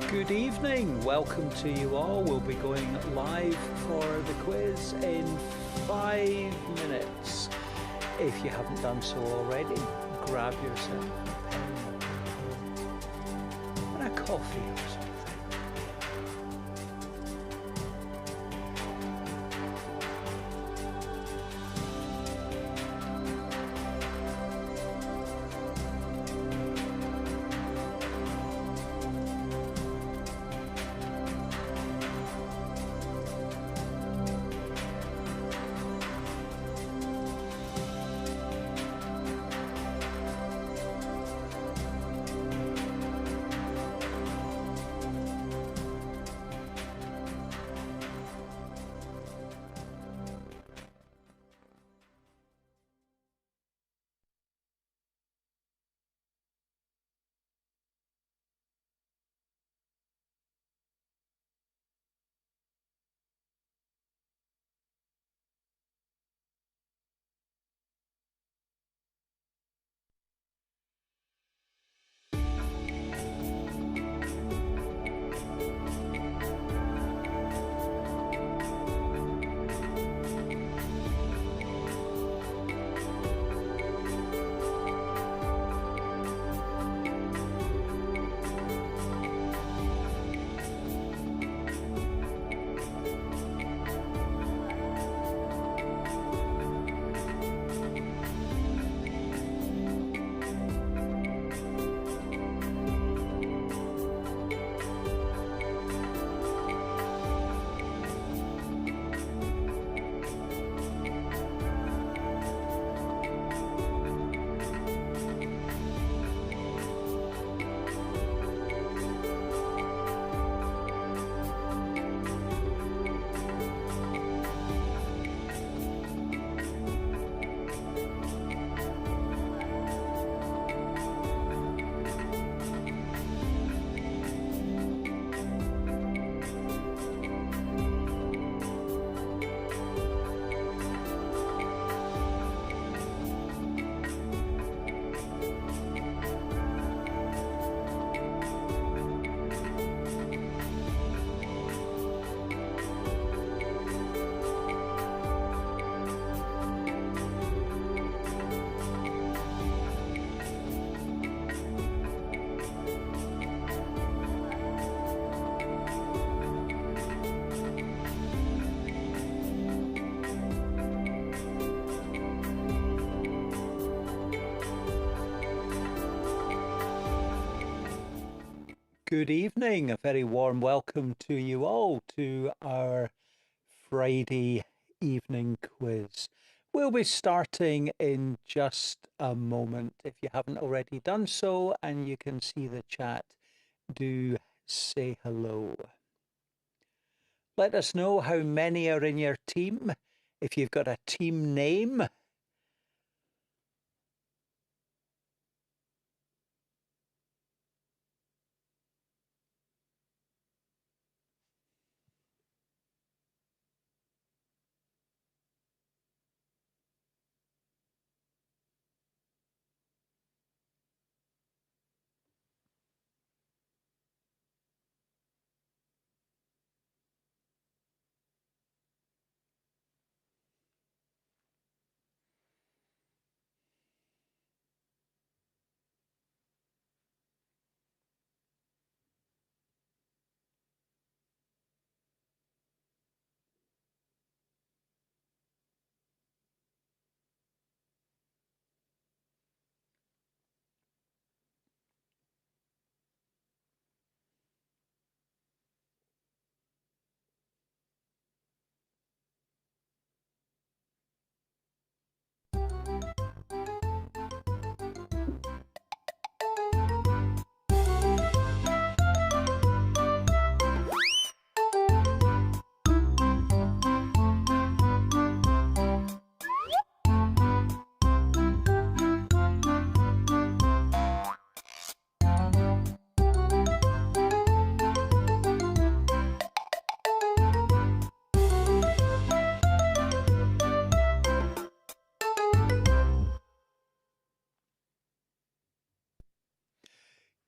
Good evening. Welcome to you all. We'll be going live for the quiz in 5 minutes. If you haven't done so already, grab yourself a pen and a coffee or something. Good evening. A very warm welcome to you all to our Friday evening quiz. We'll be starting in just a moment. If you haven't already done so and you can see the chat, do say hello. Let us know how many are in your team. If you've got a team name,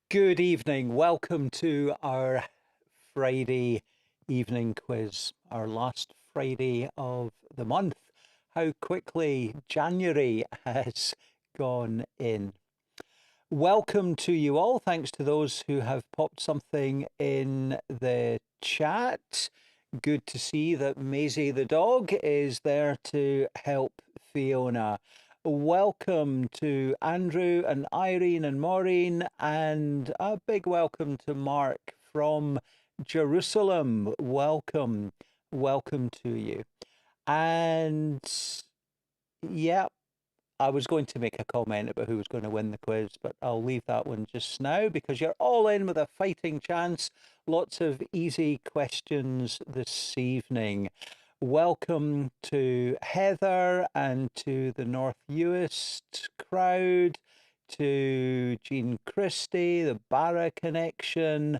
Good evening. Welcome to our Friday evening quiz, our last Friday of the month. How quickly January has gone in. Welcome to you all. Thanks to those who have popped something in the chat. Good to see that Maisie the dog is there to help Fiona. Welcome to Andrew and Irene and Maureen, and a big welcome to Mark from Jerusalem. Welcome to you. And yeah, I was going to make a comment about who was going to win the quiz, but I'll leave that one just now because you're all in with a fighting chance. Lots of easy questions this evening. Welcome to Heather and to the North Uist crowd, to Jean Christie, the Barra Connection,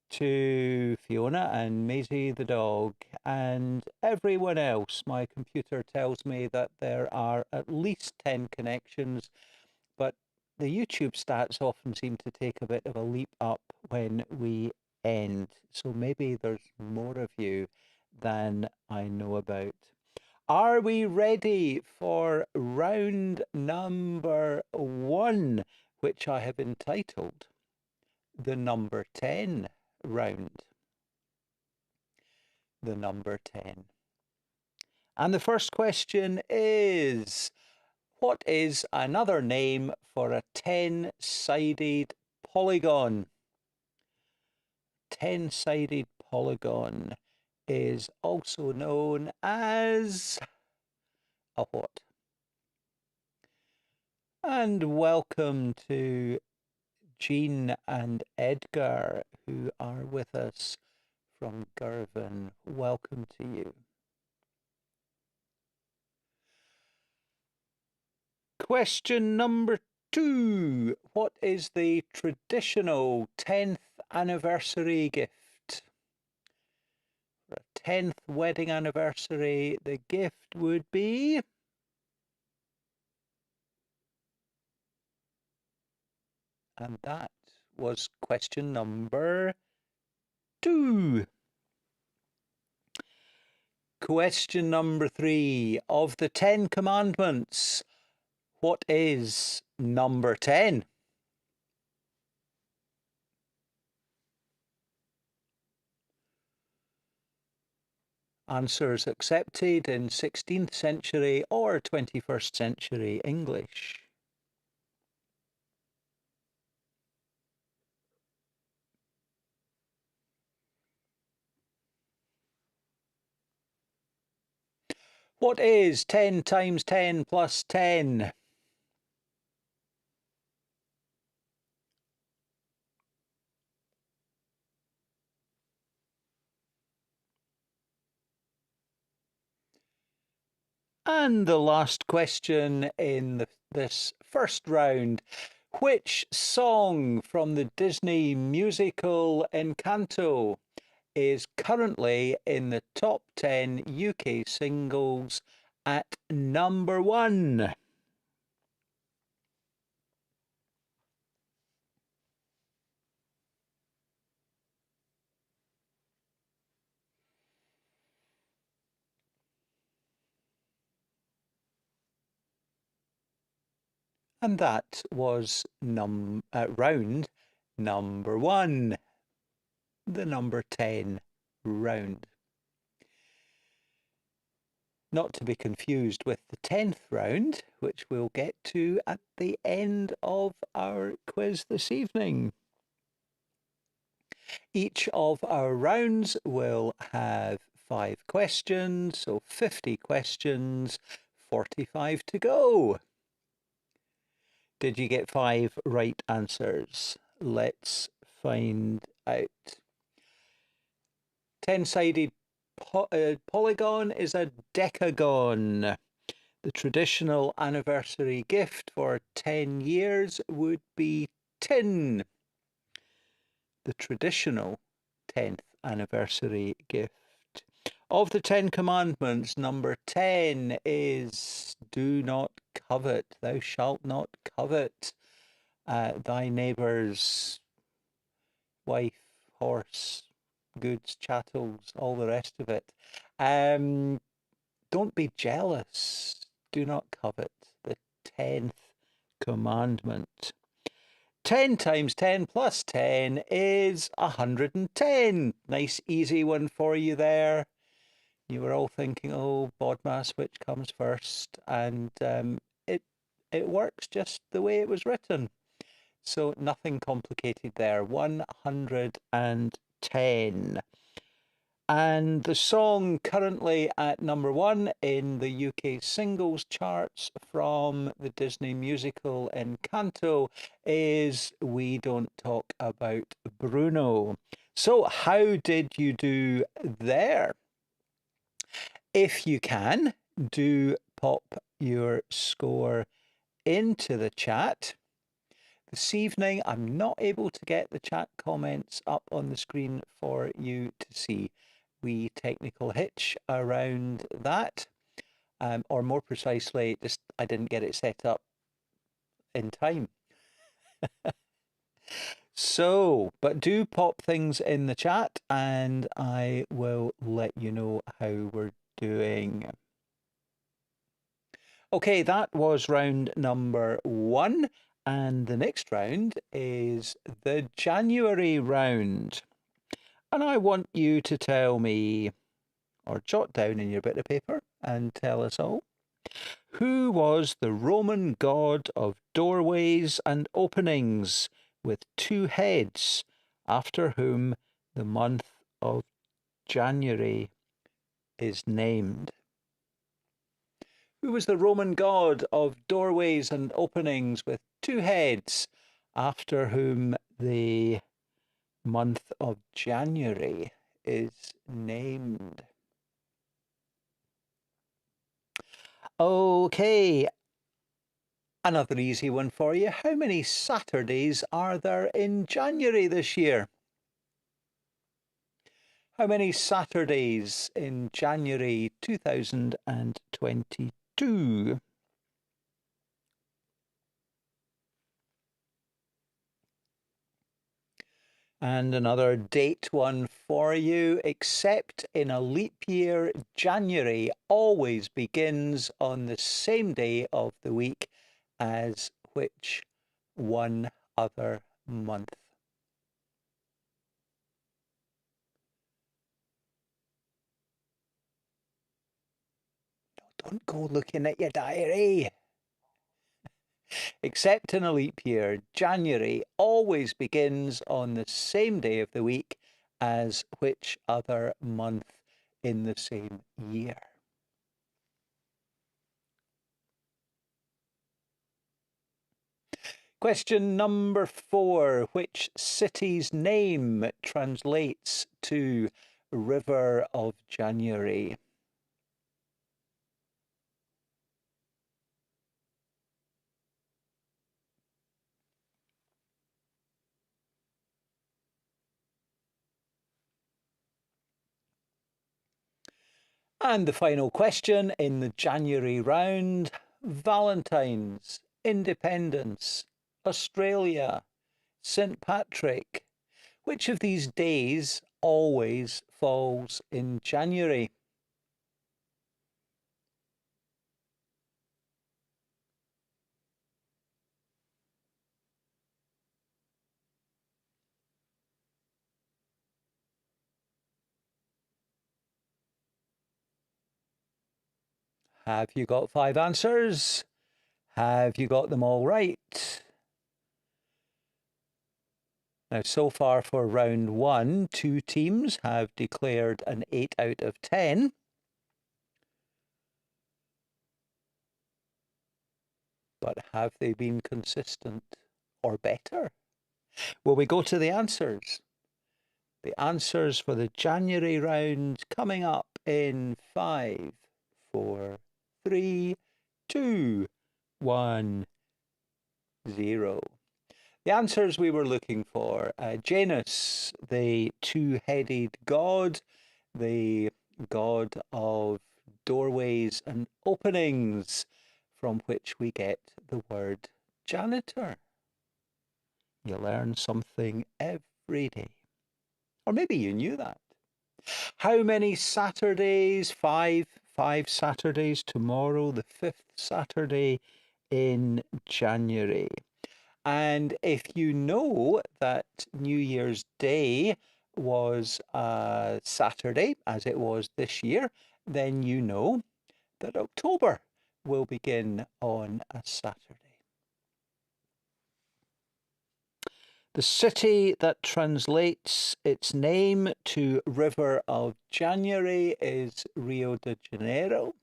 to Fiona and Maisie the dog, and everyone else. My computer tells me that there are at least 10 connections, but the YouTube stats often seem to take a bit of a leap up when we end. So maybe there's more of you than I know about. Are we ready for round number 1, which I have entitled the number 10 round? The number 10. And the first question is, what is another name for a 10-sided polygon? 10-sided polygon is also known as a what? And welcome to Jean and Edgar, who are with us from Girvan. Welcome to you. Question number 2. What is the traditional 10th anniversary gift? For a 10th wedding anniversary, the gift would be... And that was question number 2. Question number 3. Of the 10 commandments, what is number 10? Answers accepted in 16th century or 21st century English. What is 10 times 10 plus 10? And the last question in this first round. Which song from the Disney musical Encanto is currently in the top 10 UK singles at number 1? And that was round number 1, the number 10 round. Not to be confused with the 10th round, which we'll get to at the end of our quiz this evening. Each of our rounds will have 5 questions, so 50 questions, 45 to go. Did you get 5 right answers? Let's find out. 10-sided polygon is a decagon. The traditional anniversary gift for 10 years would be tin. The traditional 10th anniversary gift. Of the 10 commandments, number 10 is do not covet. Thou shalt not covet thy neighbour's wife, horse, goods, chattels, all the rest of it. Don't be jealous. Do not covet. The 10th commandment. 10 times 10 plus 10 is 110. Nice, easy one for you there. You were all thinking, oh, BODMAS, which comes first? And it works just the way it was written. So nothing complicated there. 110. And the song currently at number 1 in the UK singles charts from the Disney musical Encanto is We Don't Talk About Bruno. So how did you do there? If you can, do pop your score into the chat. This evening, I'm not able to get the chat comments up on the screen for you to see. Wee technical hitch around that, or more precisely, just I didn't get it set up in time. So, but do pop things in the chat and I will let you know how we're doing. Okay, that was round number 1. And the next round is the January round. And I want you to tell me, or jot down in your bit of paper and tell us all, who was the Roman god of doorways and openings with 2 heads, after whom the month of January is named? Who was the Roman god of doorways and openings with 2 heads, after whom the month of January is named? Okay, another easy one for you. How many Saturdays are there in January this year? How many Saturdays in January 2022? And another date one for you. Except in a leap year, January always begins on the same day of the week as which one other month? Don't go looking at your diary. Except in a leap year, January always begins on the same day of the week as which other month in the same year? Question number 4. Which city's name translates to River of January? And the final question in the January round: Valentine's, Independence, Australia, St. Patrick. Which of these days always falls in January? Have you got 5 answers? Have you got them all right? Now, so far for round 1, 2 teams have declared an 8 out of 10. But have they been consistent or better? Will we go to the answers? The answers for the January round coming up in 5, 4, 3, 2, 1, 0. The answers we were looking for: Janus, the 2-headed god, the god of doorways and openings, from which we get the word janitor. You learn something every day. Or maybe you knew that. How many Saturdays? Five Saturdays tomorrow, the 5th Saturday in January. And if you know that New Year's Day was a Saturday, as it was this year, then you know that October will begin on a Saturday. The city that translates its name to River of January is Rio de Janeiro.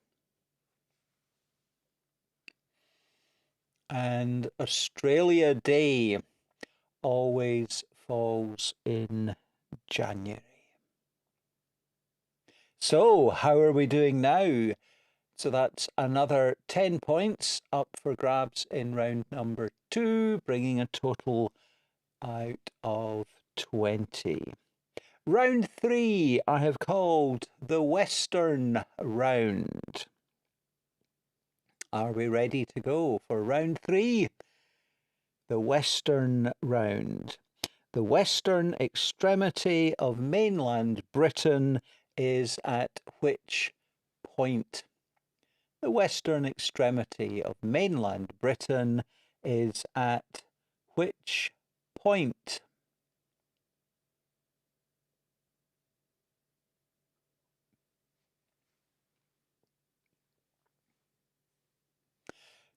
And Australia Day always falls in January. So, how are we doing now? So that's another 10 points up for grabs in round number 2, bringing a total out of 20. Round 3 I have called the Western round. Are we ready to go for round 3? The Western round. The western extremity of mainland Britain is at which point? The western extremity of mainland Britain is at which point?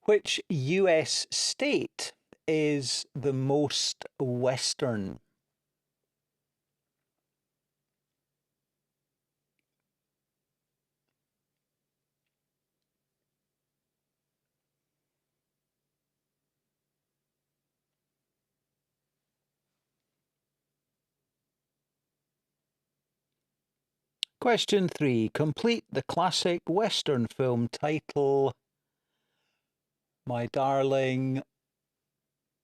Which US state is the most western? Question 3. Complete the classic Western film title, My Darling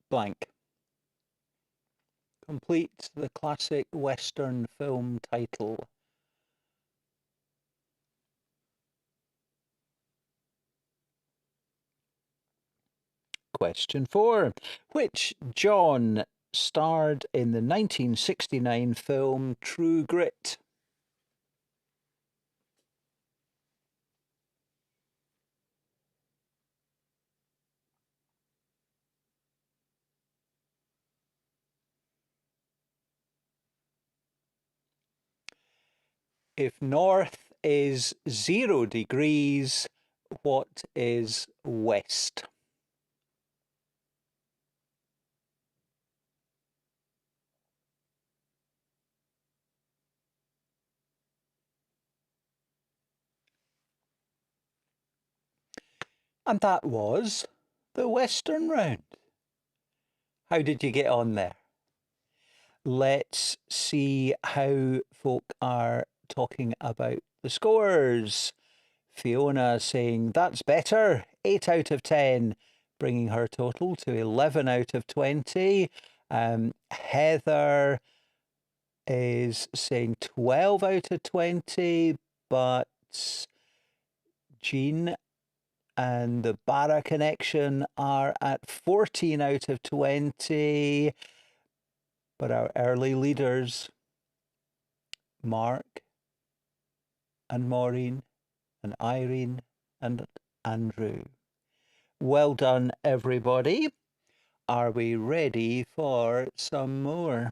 blank. Complete the classic Western film title. Question 4. Which John starred in the 1969 film True Grit? If north is 0 degrees, what is west? And that was the Western round. How did you get on there? Let's see how folk are talking about the scores. Fiona saying, that's better, 8 out of 10, bringing her total to 11 out of 20. Heather is saying 12 out of 20, but Jean and the Barra connection are at 14 out of 20. But our early leaders, Mark and Maureen and Irene and Andrew. Well done, everybody. Are we ready for some more?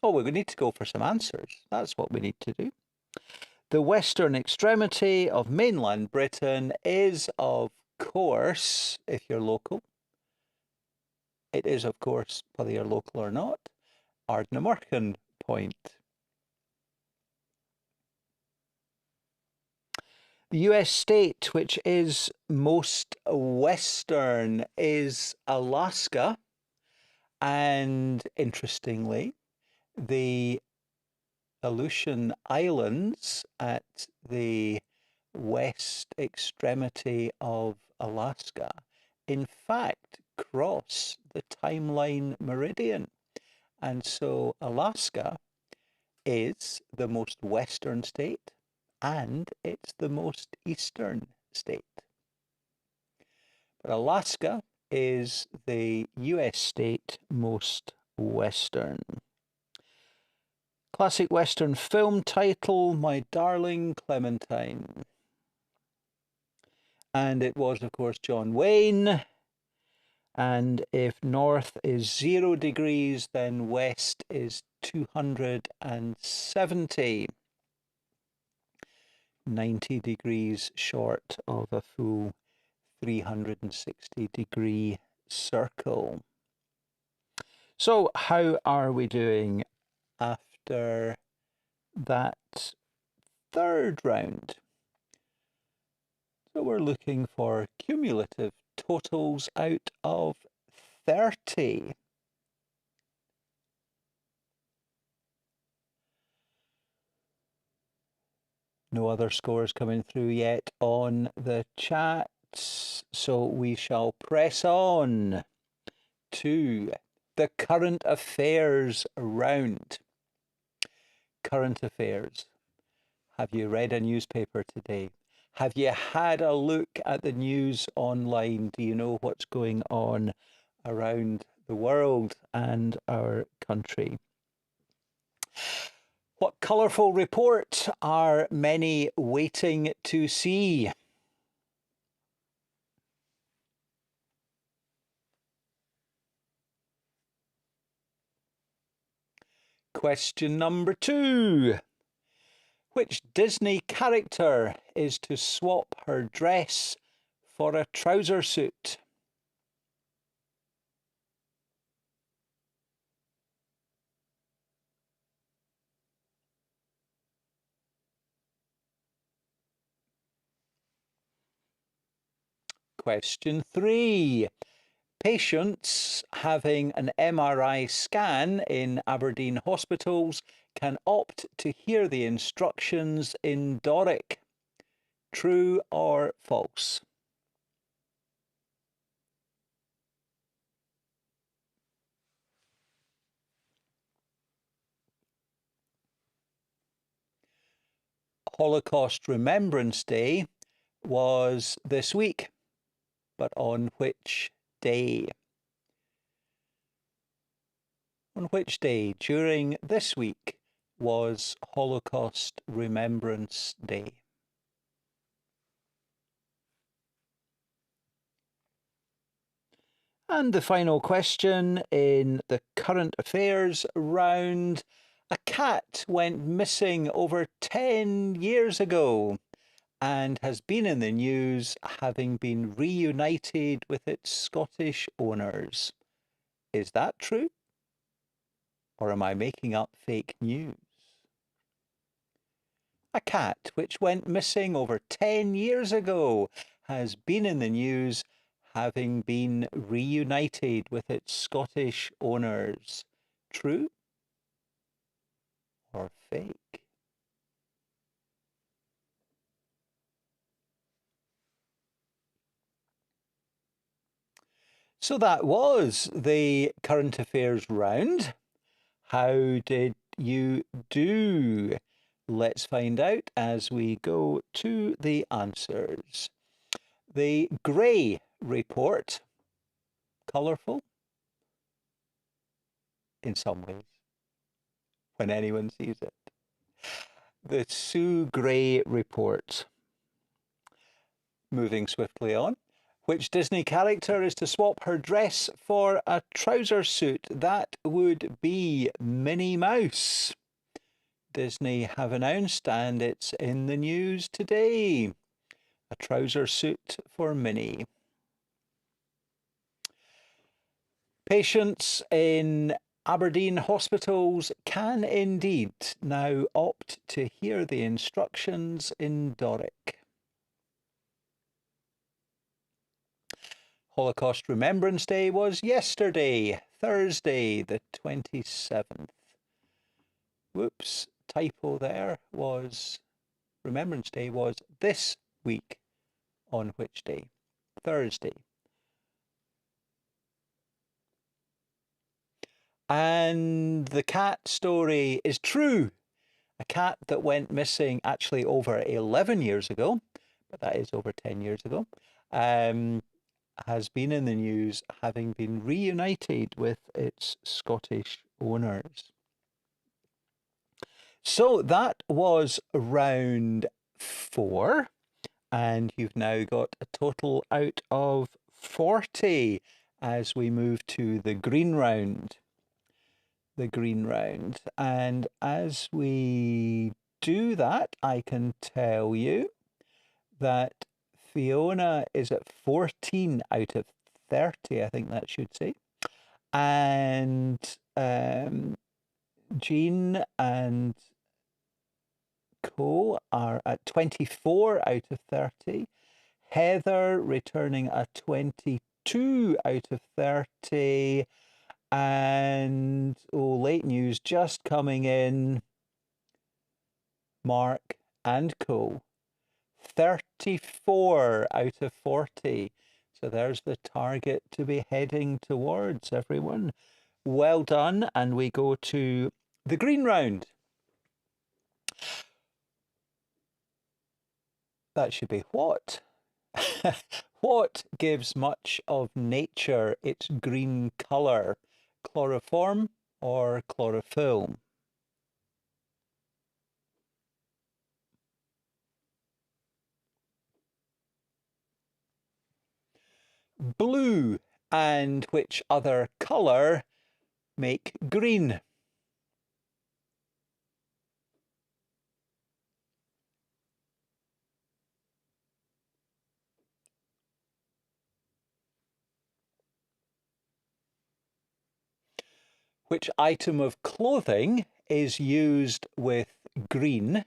Oh, we need to go for some answers. That's what we need to do. The western extremity of mainland Britain is, of course, if you're local, it is, of course, whether you're local or not, Ardnamurchan Point. The US state which is most western is Alaska. And interestingly, the Aleutian Islands at the west extremity of Alaska, in fact, cross the timeline meridian. And so Alaska is the most western state and it's the most eastern state. But Alaska is the US state most western. Classic Western film title, My Darling Clementine. And it was, of course, John Wayne. And if north is 0 degrees, then west is 270. 90 degrees short of a full 360-degree circle. So how are we doing after that third round? So we're looking for cumulative totals out of 30. No other scores coming through yet on the chat, so we shall press on to the current affairs round. Current affairs. Have you read a newspaper today? Have you had a look at the news online? Do you know what's going on around the world and our country? What colourful report are many waiting to see? Question number 2. Which Disney character is to swap her dress for a trouser suit? Question 3. Patients having an MRI scan in Aberdeen hospitals can opt to hear the instructions in Doric. True or false? Holocaust Remembrance Day was this week, but on which day? On which day during this week was Holocaust Remembrance Day? And the final question in the current affairs round. A cat went missing over 10 years ago and has been in the news having been reunited with its Scottish owners. Is that true? Or am I making up fake news? A cat which went missing over 10 years ago has been in the news having been reunited with its Scottish owners. True or fake? So that was the current affairs round. How did you do? Let's find out as we go to the answers. The grey report, colourful in some ways, when anyone sees it. The Sue Gray report. Moving swiftly on. Which Disney character is to swap her dress for a trouser suit? That would be Minnie Mouse. Disney have announced, and it's in the news today, a trouser suit for Minnie. Patients in Aberdeen hospitals can indeed now opt to hear the instructions in Doric. Holocaust Remembrance Day was yesterday, Thursday, the 27th. Whoops, typo there. Remembrance Day was this week. On which day? Thursday. And the cat story is true. A cat that went missing actually over 11 years ago, but that is over 10 years ago, has been in the news having been reunited with its Scottish owners. So that was round 4, and you've now got a total out of 40 as we move to the green round. The green round. And as we do that, I can tell you that Fiona is at 14 out of 30, I think that should say. And Jean and Co are at 24 out of 30. Heather returning a 22 out of 30. And late news just coming in. Mark and Co. 34 out of 40. So there's the target to be heading towards, everyone. Well done. And we go to the green round. That should be what? What gives much of nature its green colour? Chloroform or chlorophyll? Blue. And which other colour make green? Which item of clothing is used with green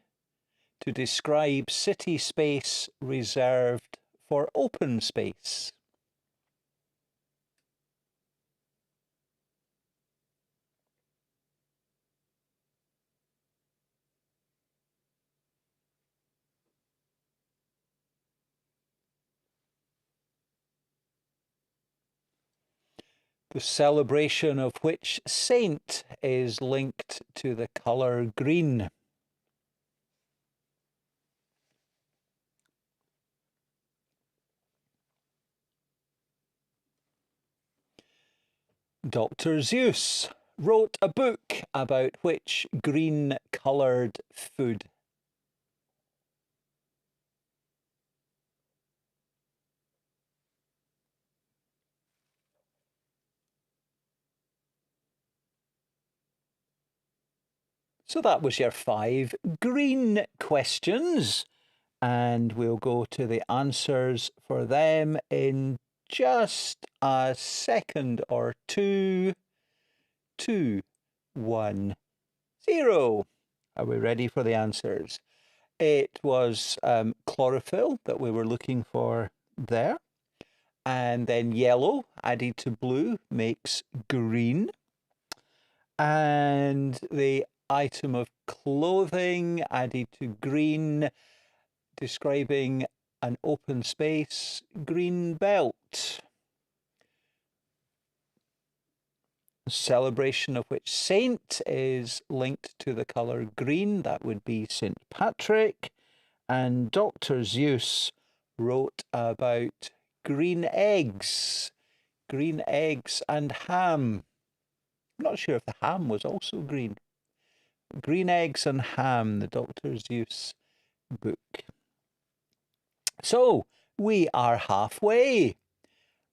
to describe city space reserved for open space? The celebration of which saint is linked to the colour green? Dr. Seuss wrote a book about which green-coloured food? So that was your 5 green questions. And we'll go to the answers for them in just a second or two. 2, 1, 0. Are we ready for the answers? It was chlorophyll that we were looking for there. And then yellow added to blue makes green. And the item of clothing added to green, describing an open space, green belt. Celebration of which saint is linked to the colour green? That would be St. Patrick. And Dr. Seuss wrote about green eggs and ham. I'm not sure if the ham was also green. Green eggs and ham, the Dr. Seuss book. So we are halfway,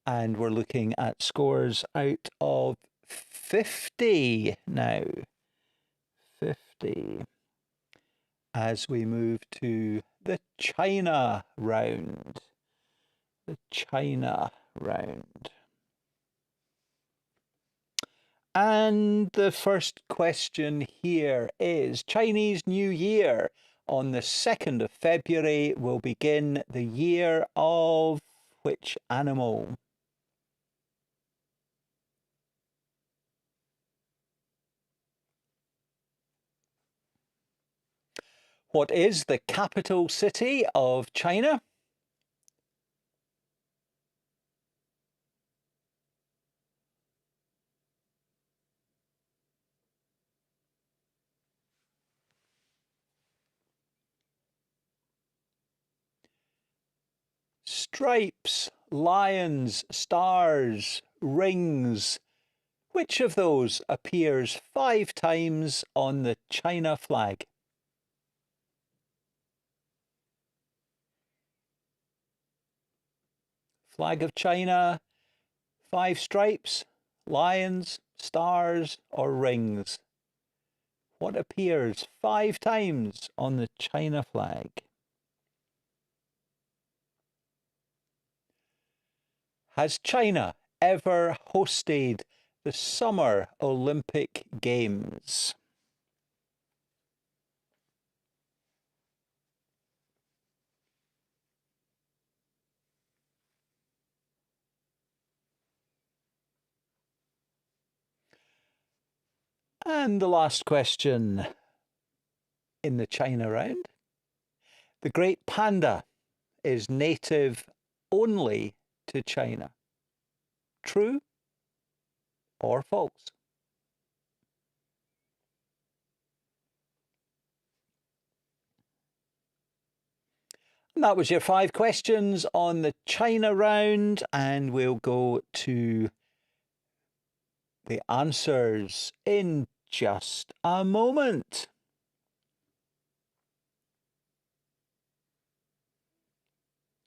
and we're looking at scores out of 50 now. 50. As we move to the China round. The China round. And the first question here is Chinese New Year on the 2nd of February will begin the year of which animal? What is the capital city of China? Stripes, lions, stars, rings. Which of those appears 5 times on the China flag? Flag of China, 5 stripes, lions, stars, or rings? What appears 5 times on the China flag? Has China ever hosted the Summer Olympic Games? And the last question in the China round. The great panda is native only to China. True or false? And that was your 5 questions on the China round, and we'll go to the answers in just a moment.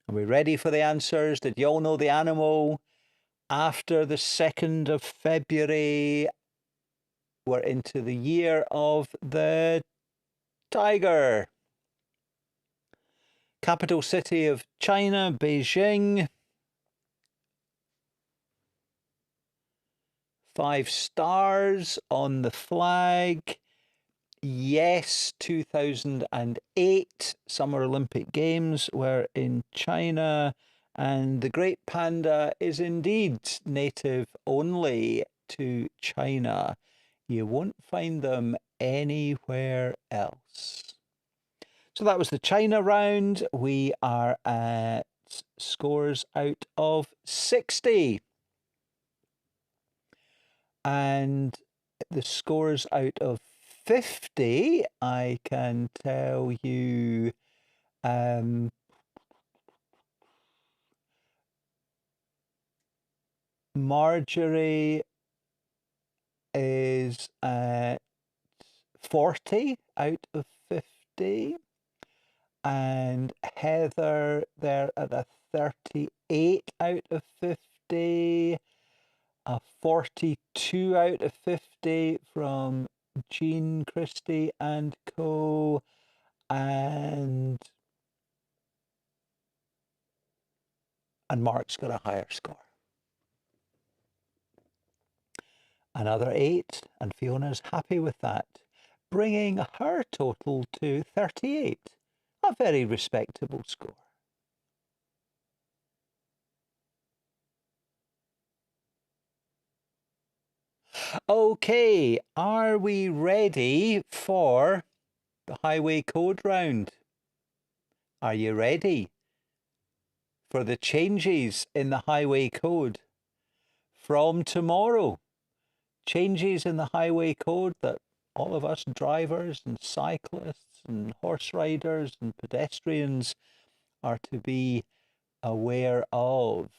Are we ready for the answers? Did you all know the animal? After the 2nd of February, we're into the year of the tiger. Capital city of China, Beijing. 5 stars on the flag. Yes, 2008 Summer Olympic Games were in China, and the great panda is indeed native only to China. You won't find them anywhere else. So that was the China round. We are at scores out of 60. And the scores out of 50, I can tell you, Marjorie is at 40 out of 50, and Heather, they're at a 38 out of 50, a 42 out of 50 from Jean Christie and co, and Mark's got a higher score. Another 8, and Fiona's happy with that, bringing her total to 38. A very respectable score. Okay, are we ready for the highway code round? Are you ready for the changes in the highway code from tomorrow? Changes in the highway code that all of us drivers and cyclists and horse riders and pedestrians are to be aware of.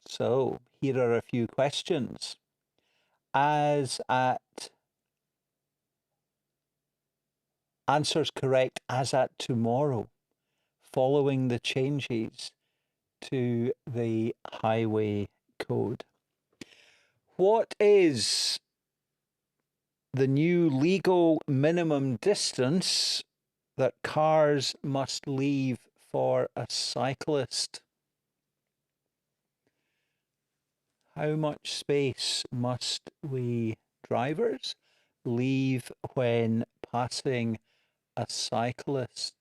So here are a few questions. As at answers correct as at tomorrow, following the changes to the highway code. What is the new legal minimum distance that cars must leave for a cyclist? How much space must we drivers leave when passing a cyclist?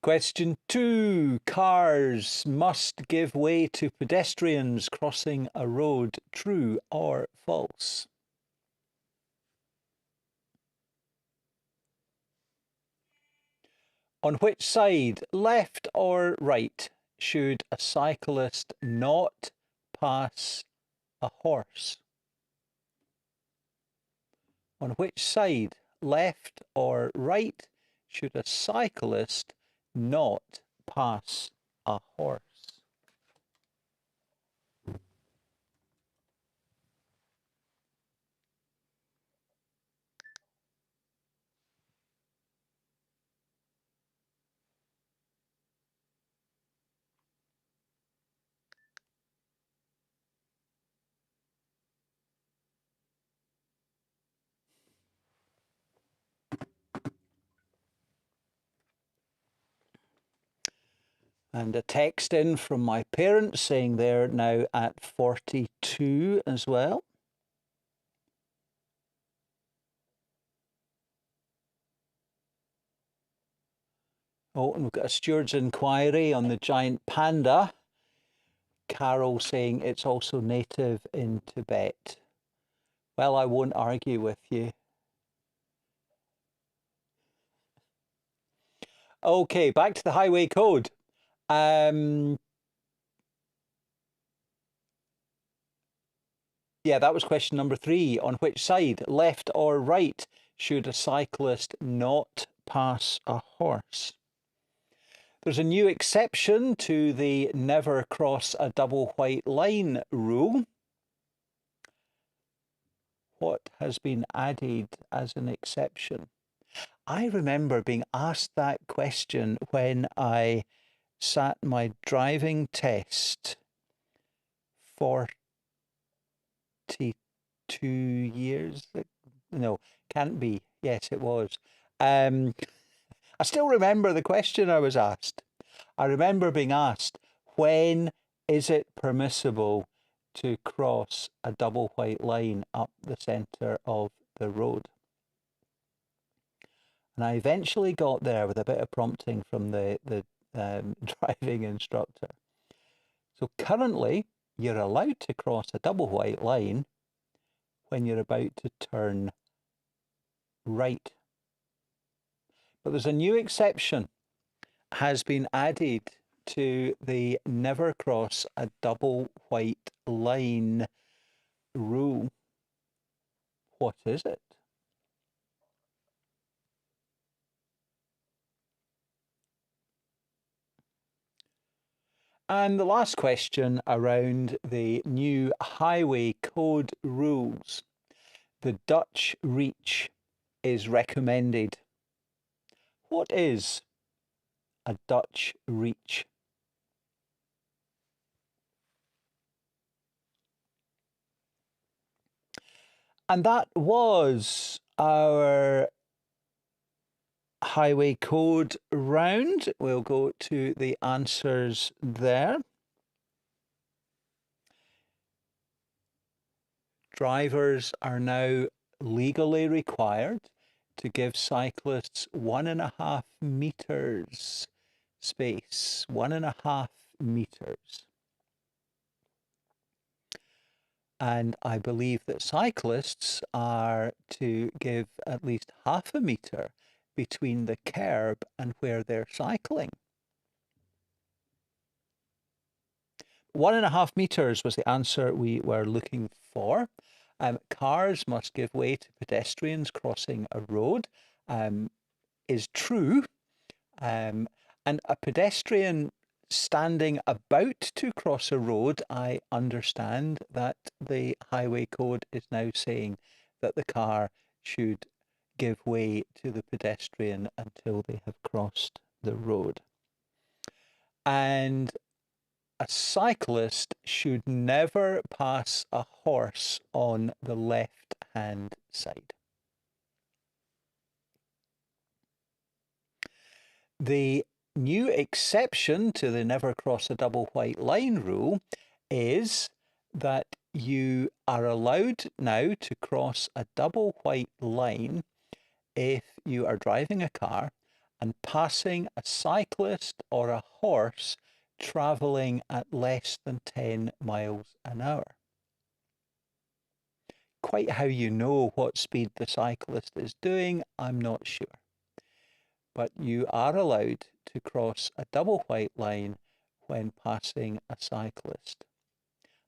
Question 2. Cars must give way to pedestrians crossing a road. True or false? On which side, left or right, should a cyclist not pass a horse? On which side, left or right, should a cyclist not pass a horse. And a text in from my parents saying they're now at 42 as well. Oh, and we've got a steward's inquiry on the giant panda. Carol saying it's also native in Tibet. Well, I won't argue with you. Okay, back to the highway code. Yeah, that was question number 3. On which side, left or right, should a cyclist not pass a horse? There's a new exception to the never cross a double white line rule. What has been added as an exception? I remember being asked that question when I sat my driving test 42 years. No, can't be. Yes, it was. I still remember the question I was asked. I remember being asked, when is it permissible to cross a double white line up the centre of the road? And I eventually got there with a bit of prompting from the driving instructor. So currently, you're allowed to cross a double white line when you're about to turn right. But there's a new exception has been added to the never cross a double white line rule. What is it? And the last question around the new highway code rules. The Dutch reach is recommended. What is a Dutch reach? And that was our highway code round. We'll go to the answers there. Drivers are now legally required to give cyclists 1.5 meters space, 1.5 meters. And I believe that cyclists are to give at least 0.5 meter between the curb and where they're cycling. 1.5 meters was the answer we were looking for. Cars must give way to pedestrians crossing a road, is true. And a pedestrian standing about to cross a road, I understand that the highway code is now saying that the car should give way to the pedestrian until they have crossed the road. And a cyclist should never pass a horse on the left-hand side. The new exception to the never cross a double white line rule is that you are allowed now to cross a double white line if you are driving a car and passing a cyclist or a horse traveling at less than 10 miles an hour. Quite how you know what speed the cyclist is doing, I'm not sure. But you are allowed to cross a double white line when passing a cyclist.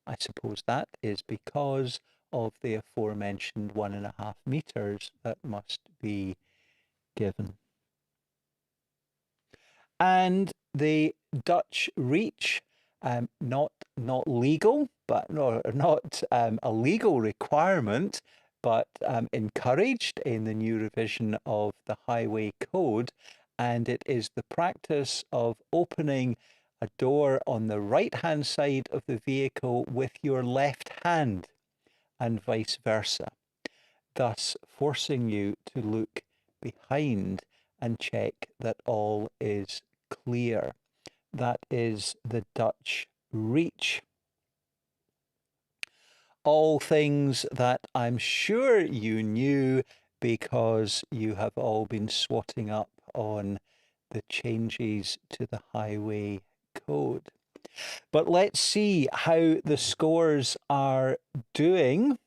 I suppose that is because of the aforementioned 1.5 meters that must be given. And the Dutch reach, not legal, but not a legal requirement, but encouraged in the new revision of the Highway Code. And it is the practice of opening a door on the right-hand side of the vehicle with your left hand and vice versa, thus forcing you to look behind and check that all is clear. That is the Dutch reach. All things that I'm sure you knew because you have all been swatting up on the changes to the Highway Code. But let's see how the scores are doing.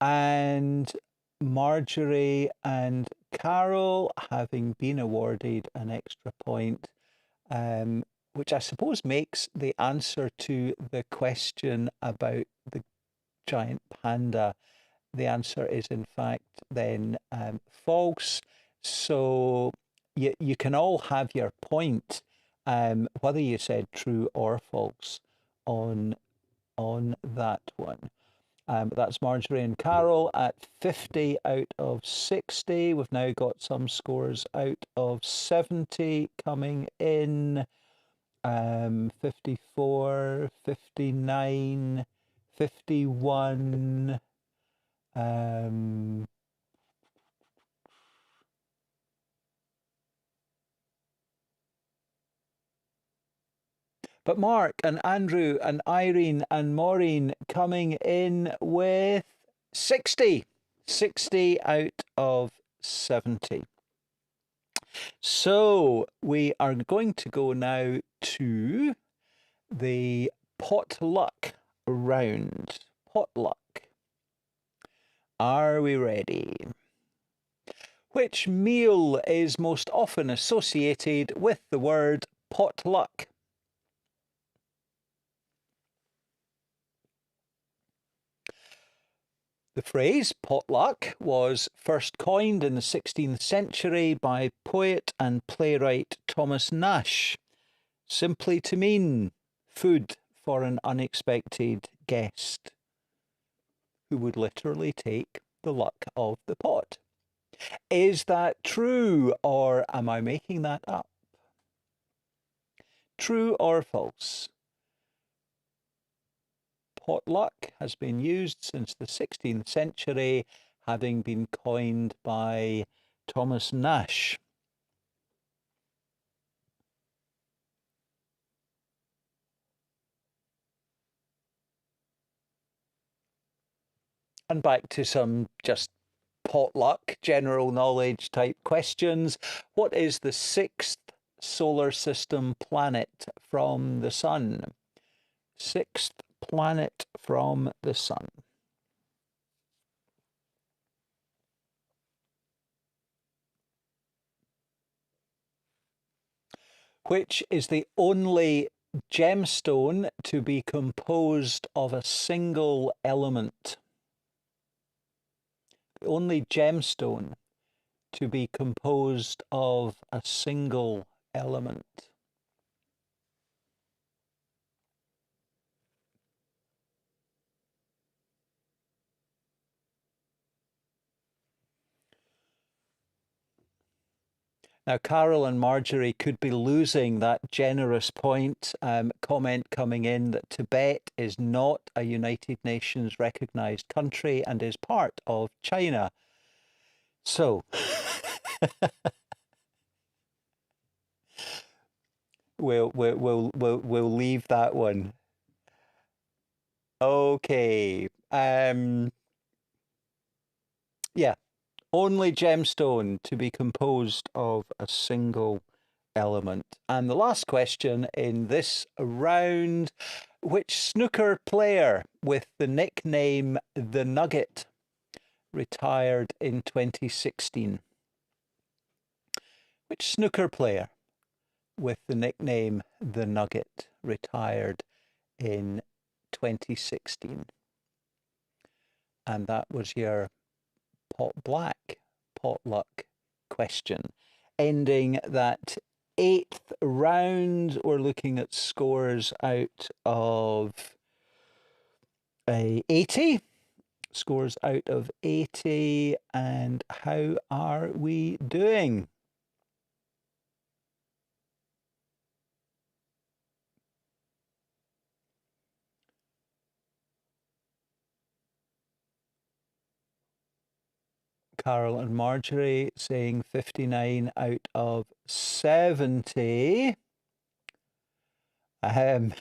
And Marjorie and Carol, having been awarded an extra point, which I suppose makes the answer to the question about the giant panda, the answer is in fact then false. So you can all have your point, whether you said true or false on that one. That's Marjorie and Carol at 50 out of 60. We've now got some scores out of 70 coming in. 54, 59, 51. But Mark and Andrew and Irene and Maureen coming in with 60. 60 out of 70. So we are going to go now to the potluck round. Potluck. Are we ready? Which meal is most often associated with the word potluck? The phrase potluck was first coined in the 16th century by poet and playwright Thomas Nashe, simply to mean food for an unexpected guest who would literally take the luck of the pot. Is that true, or am I making that up? True or false? Potluck has been used since the 16th century, having been coined by Thomas Nashe. And back to some just potluck, general knowledge type questions. What is the sixth solar system planet from the sun? Sixth planet from the sun. Which is the only gemstone to be composed of a single element? The only gemstone to be composed of a single element. Now, Carol and Marjorie could be losing that generous point. Comment coming in that Tibet is not a United Nations recognized country and is part of China. So, we'll leave that one. Okay. Yeah. Only gemstone to be composed of a single element. And the last question in this round, which snooker player with the nickname The Nugget retired in 2016? Which snooker player with the nickname The Nugget retired in 2016? And that was your pot black potluck question. ending that 8th round. We're looking at scores out of 80. Scores out of 80. And how are we doing? Carol and Marjorie saying 59 out of 70. And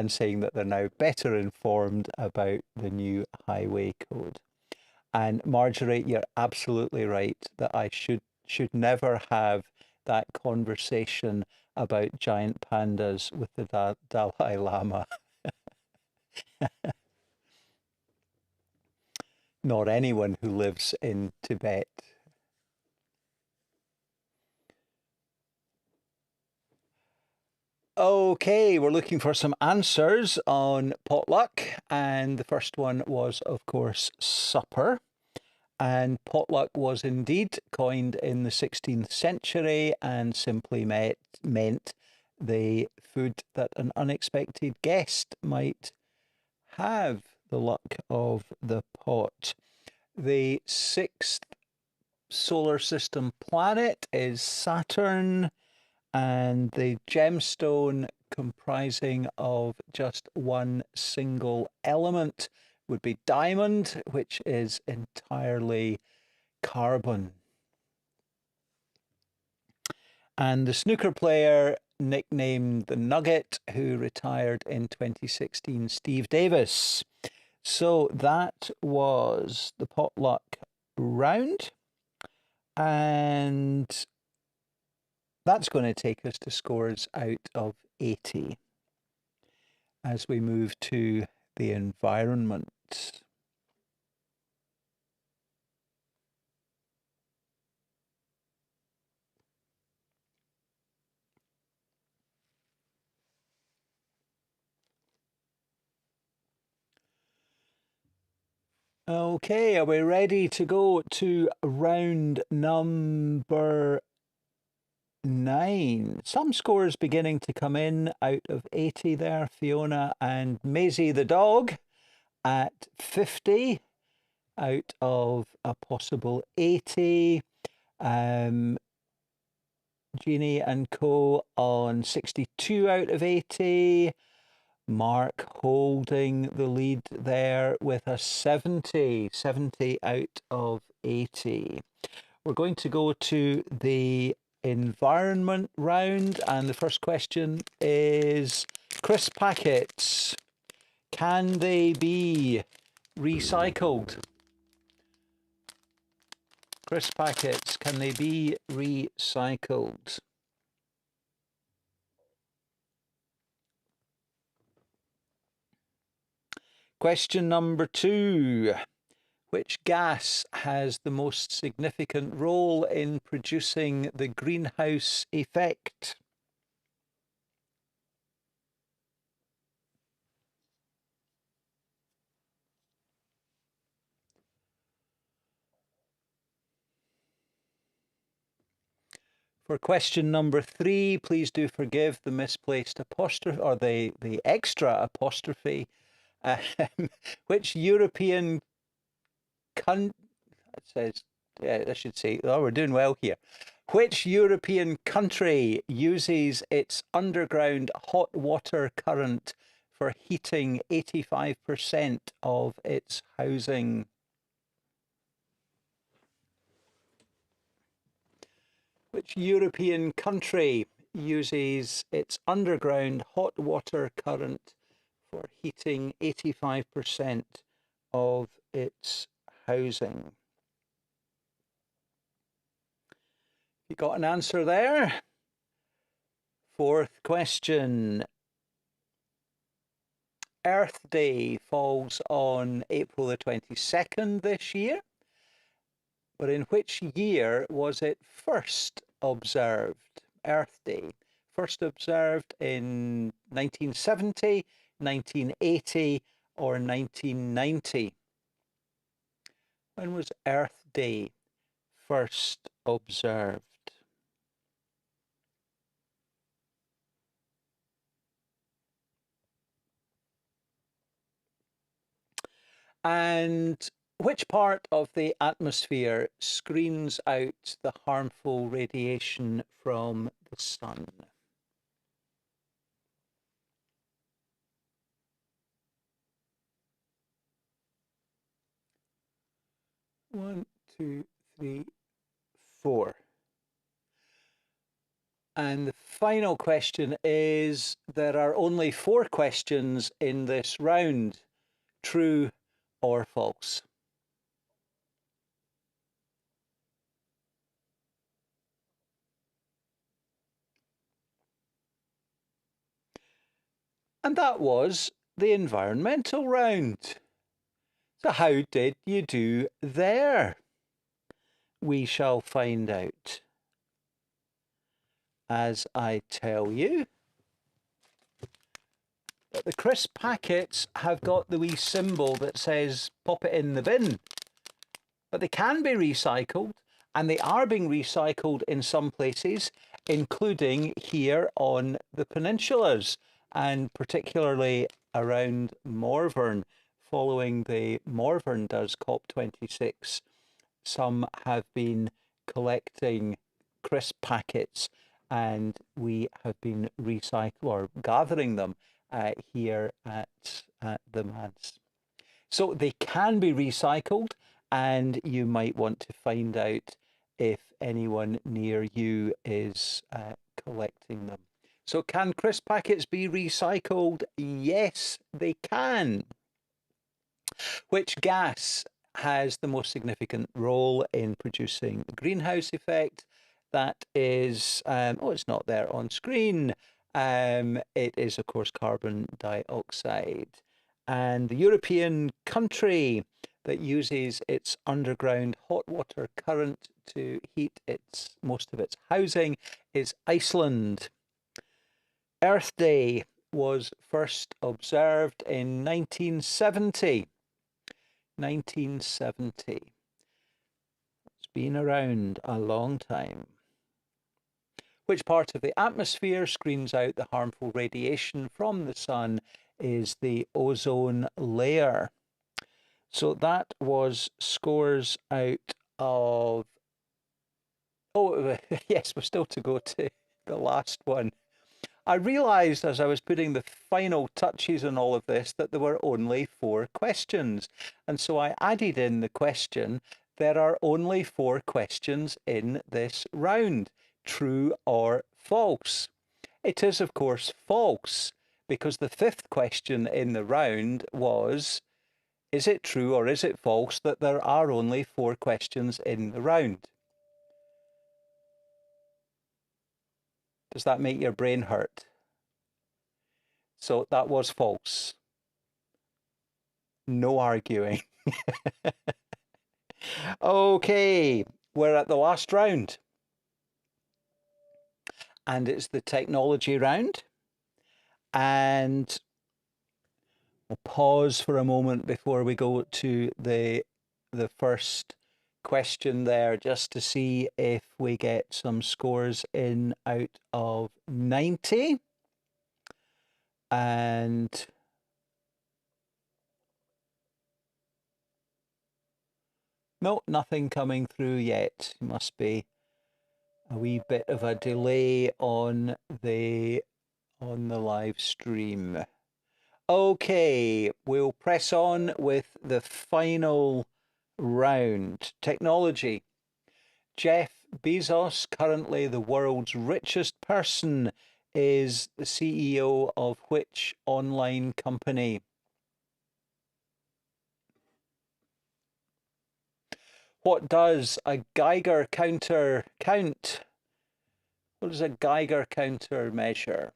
saying that they're now better informed about the new highway code. And Marjorie, you're absolutely right that I should never have that conversation about giant pandas with the Dalai Lama. Nor anyone who lives in Tibet. Okay, we're looking for some answers on potluck, and the first one was, of course, supper. And potluck was indeed coined in the 16th century and simply meant the food that an unexpected guest might have, the luck of the pot. The 6th solar system planet is Saturn, and the gemstone comprising of just one single element would be diamond, which is entirely carbon. And the snooker player nicknamed the Nugget, who retired in 2016, Steve Davis. So that was the potluck round. And that's going to take us to scores out of 80 as we move to the environment. Okay, are we ready to go to round number 9? Some scores beginning to come in out of 80 there. Fiona and Maisie the dog at 50 out of a possible 80. Jeannie and Co on 62 out of 80. Mark holding the lead there with a 70 out of 80. We're going to go to the environment round, and the first question is crisp packets. Can they be recycled? Crisp packets, can they be recycled? Question number 2. Which gas has the most significant role in producing the greenhouse effect? For question number 3, please do forgive the misplaced apostrophe, or the extra apostrophe. Which European country, it says, yeah, I should say, oh, we're doing well here. Which European country uses its underground hot water current for heating 85% of its housing? Which European country uses its underground hot water current for heating 85% of its housing? You got an answer there? 4th question. Earth Day falls on April the 22nd this year, but in which year was it first observed? Earth Day. First observed in 1970, 1980, or 1990? When was Earth Day first observed? And which part of the atmosphere screens out the harmful radiation from the sun? One, two, three, four. And the final question is, there are only 4 questions in this round. True or false? And that was the environmental round. So how did you do there? We shall find out as I tell you that the crisp packets have got the wee symbol that says pop it in the bin. But they can be recycled, and they are being recycled in some places, including here on the peninsulas, and particularly around Morvern. Following the Morvern Does COP26, some have been collecting crisp packets, and we have been gathering them here at the Mads. So they can be recycled, and you might want to find out if anyone near you is collecting them. So can crisp packets be recycled? Yes, they can. Which gas has the most significant role in producing the greenhouse effect? That is, it's not there on screen. It is, of course, carbon dioxide. And the European country that uses its underground hot water current to heat most of its housing is Iceland. Earth Day was first observed in 1970. 1970. It's been around a long time. Which part of the atmosphere screens out the harmful radiation from the sun is the ozone layer. So that was scores out of... Oh, yes, we're still to go to the last one. I realised as I was putting the final touches on all of this that there were only 4 questions. And so I added in the question, there are only 4 questions in this round, true or false. It is, of course, false, because the 5th question in the round was, is it true or is it false that there are only 4 questions in the round? Does that make your brain hurt? So that was false. No arguing. Okay, we're at the last round. And it's the technology round. And we'll pause for a moment before we go to the first question there, just to see if we get some scores in out of 90. And no, nothing coming through yet. Must be a wee bit of a delay on the live stream. Okay, we'll press on with the final round. Technology. Jeff Bezos, currently the world's richest person, is the CEO of which online company? What does a Geiger counter count? What does a Geiger counter measure?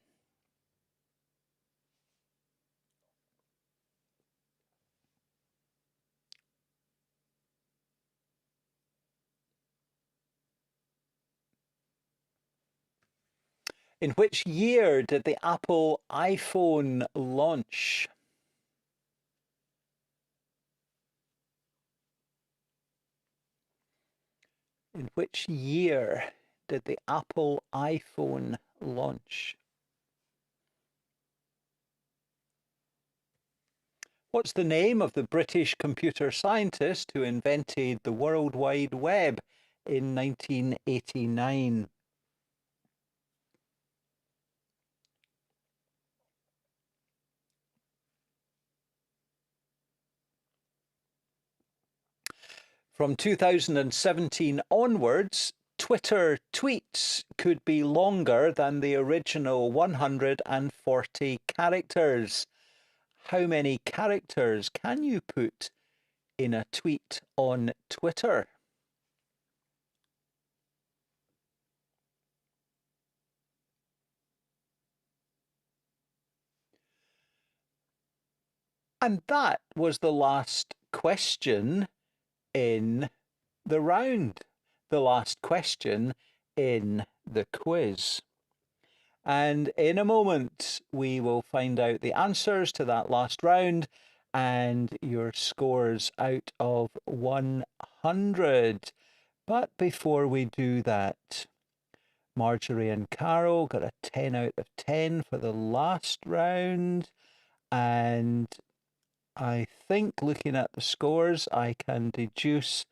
In which year did the Apple iPhone launch? In which year did the Apple iPhone launch? What's the name of the British computer scientist who invented the World Wide Web in 1989? From 2017 onwards, Twitter tweets could be longer than the original 140 characters. How many characters can you put in a tweet on Twitter? And that was the last question in the round, the last question in the quiz. And in a moment, we will find out the answers to that last round and your scores out of 100. But before we do that, Marjorie and Carol got a 10 out of 10 for the last round. And I think looking at the scores, I can deduce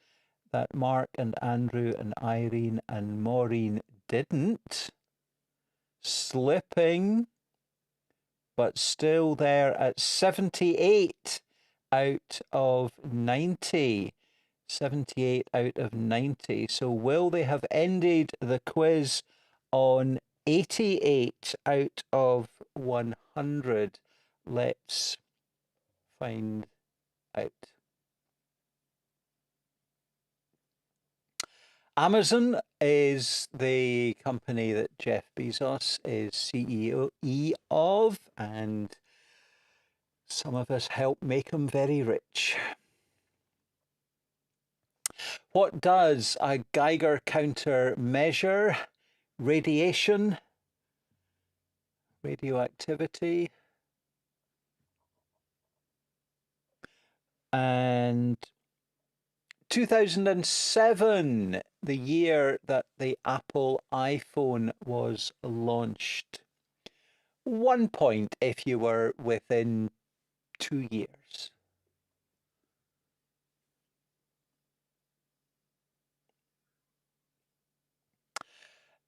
that Mark and Andrew and Irene and Maureen didn't. Slipping, but still there at 78 out of 90. 78 out of 90. So will they have ended the quiz on 88 out of 100? Let's find out. Amazon is the company that Jeff Bezos is CEO of, and some of us help make him very rich. What does a Geiger counter measure? Radiation, radioactivity, and 2007, the year that the Apple iPhone was launched. 1 point if you were within 2 years.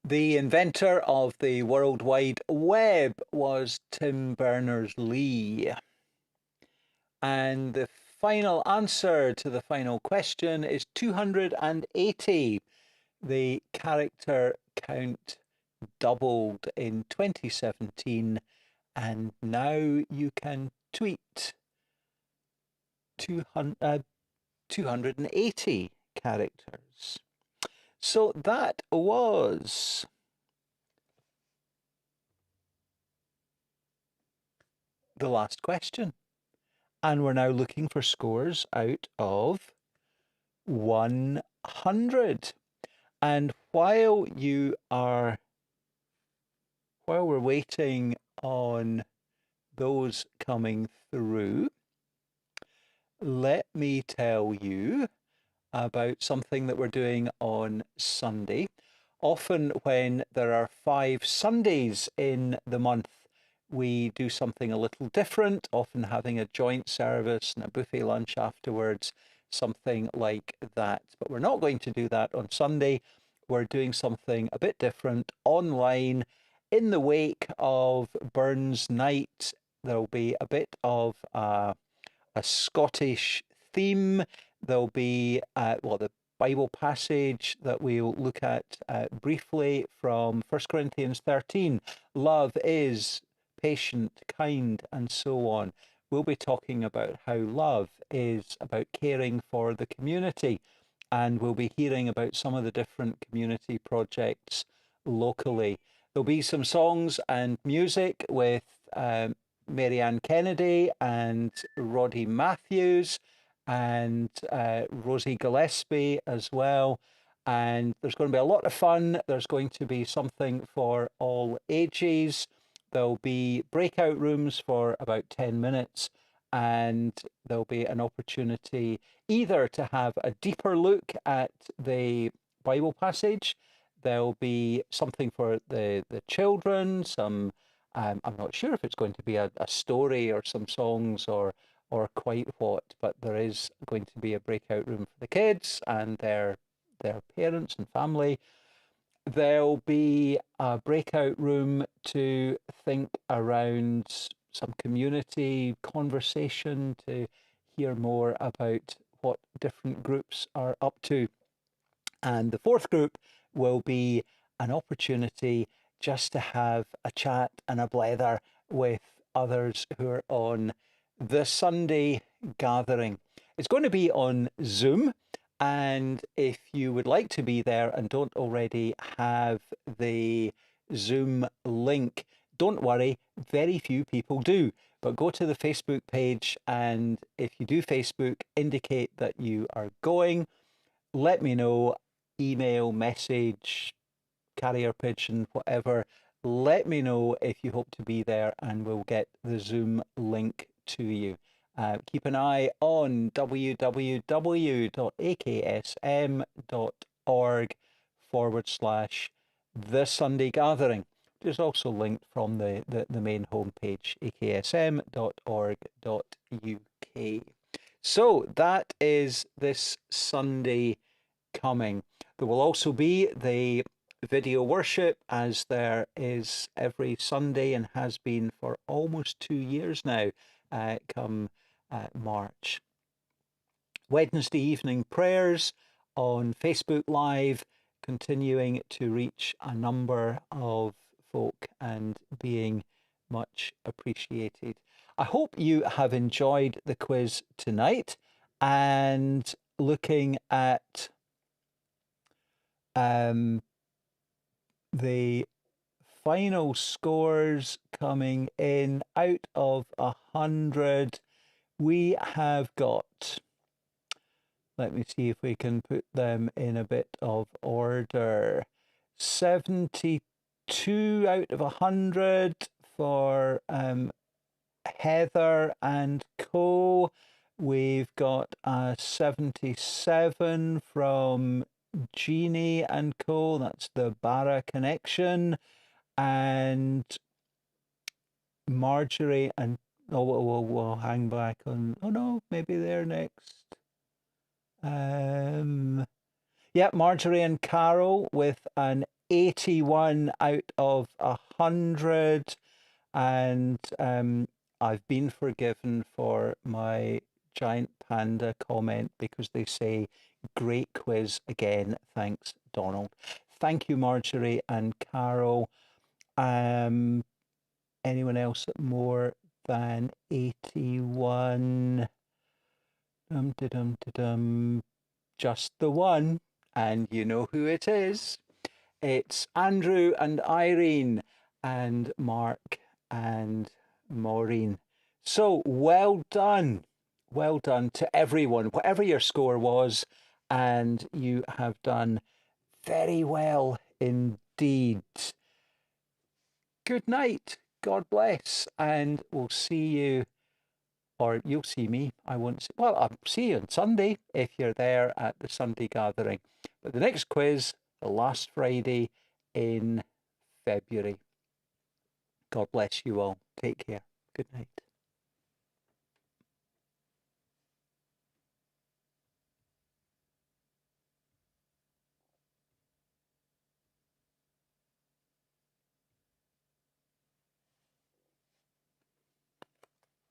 The inventor of the World Wide Web was Tim Berners-Lee. And the final answer to the final question is 280. The character count doubled in 2017, and now you can tweet 280 characters. So that was the last question. And we're now looking for scores out of 100. And while we're waiting on those coming through, let me tell you about something that we're doing on Sunday. Often when there are 5 Sundays in the month, we do something a little different, often having a joint service and a buffet lunch afterwards, something like that. But we're not going to do that on Sunday. We're doing something a bit different online. In the wake of Burns Night, there'll be a bit of a Scottish theme. There'll be, the Bible passage that we'll look at briefly from 1 Corinthians 13. Love is patient, kind, and so on. We'll be talking about how love is about caring for the community, and we'll be hearing about some of the different community projects locally. There'll be some songs and music with Marianne Kennedy and Roddy Matthews and Rosie Gillespie as well. And there's going to be a lot of fun. There's going to be something for all ages. There'll be breakout rooms for about 10 minutes, and there'll be an opportunity either to have a deeper look at the Bible passage. There'll be something for the children, some, I'm not sure if it's going to be a story or some songs or quite what, but there is going to be a breakout room for the kids and their parents and family. There'll be a breakout room to think around some community conversation, to hear more about what different groups are up to. And the fourth group will be an opportunity just to have a chat and a blether with others who are on the Sunday gathering. It's going to be on Zoom. And if you would like to be there and don't already have the Zoom link, don't worry, very few people do. But go to the Facebook page, and if you do Facebook, indicate that you are going. Let me know, email, message, carrier pigeon, whatever. Let me know if you hope to be there, and we'll get the Zoom link to you. Keep an eye on www.aksm.org/The Sunday Gathering. It is also linked from the main homepage, aksm.org.uk. So that is this Sunday coming. There will also be the video worship, as there is every Sunday and has been for almost 2 years now, come March. Wednesday evening prayers on Facebook Live, continuing to reach a number of folk and being much appreciated. I hope you have enjoyed the quiz tonight, and looking at the final scores coming in. Out of 100, we have got, let me see if we can put them in a bit of order, 72 out of 100 for Heather and Co. We've got a 77 from Jeannie and Co. That's the Barra connection. And Marjorie and, oh, we'll hang back on, oh no, maybe they're next. Yeah, Marjorie and Carol with an 81 out of 100. And I've been forgiven for my giant panda comment because they say, great quiz again. Thanks, Donald. Thank you, Marjorie and Carol. Anyone else at more than 81? Just the one. And you know who it is. It's Andrew and Irene and Mark and Maureen. So well done. Well done to everyone, whatever your score was, and you have done very well indeed. Good night. God bless. And we'll see you, or you'll see me. I won't see, well, I'll see you on Sunday if you're there at the Sunday gathering. But the next quiz, the last Friday in February. God bless you all. Take care. Good night.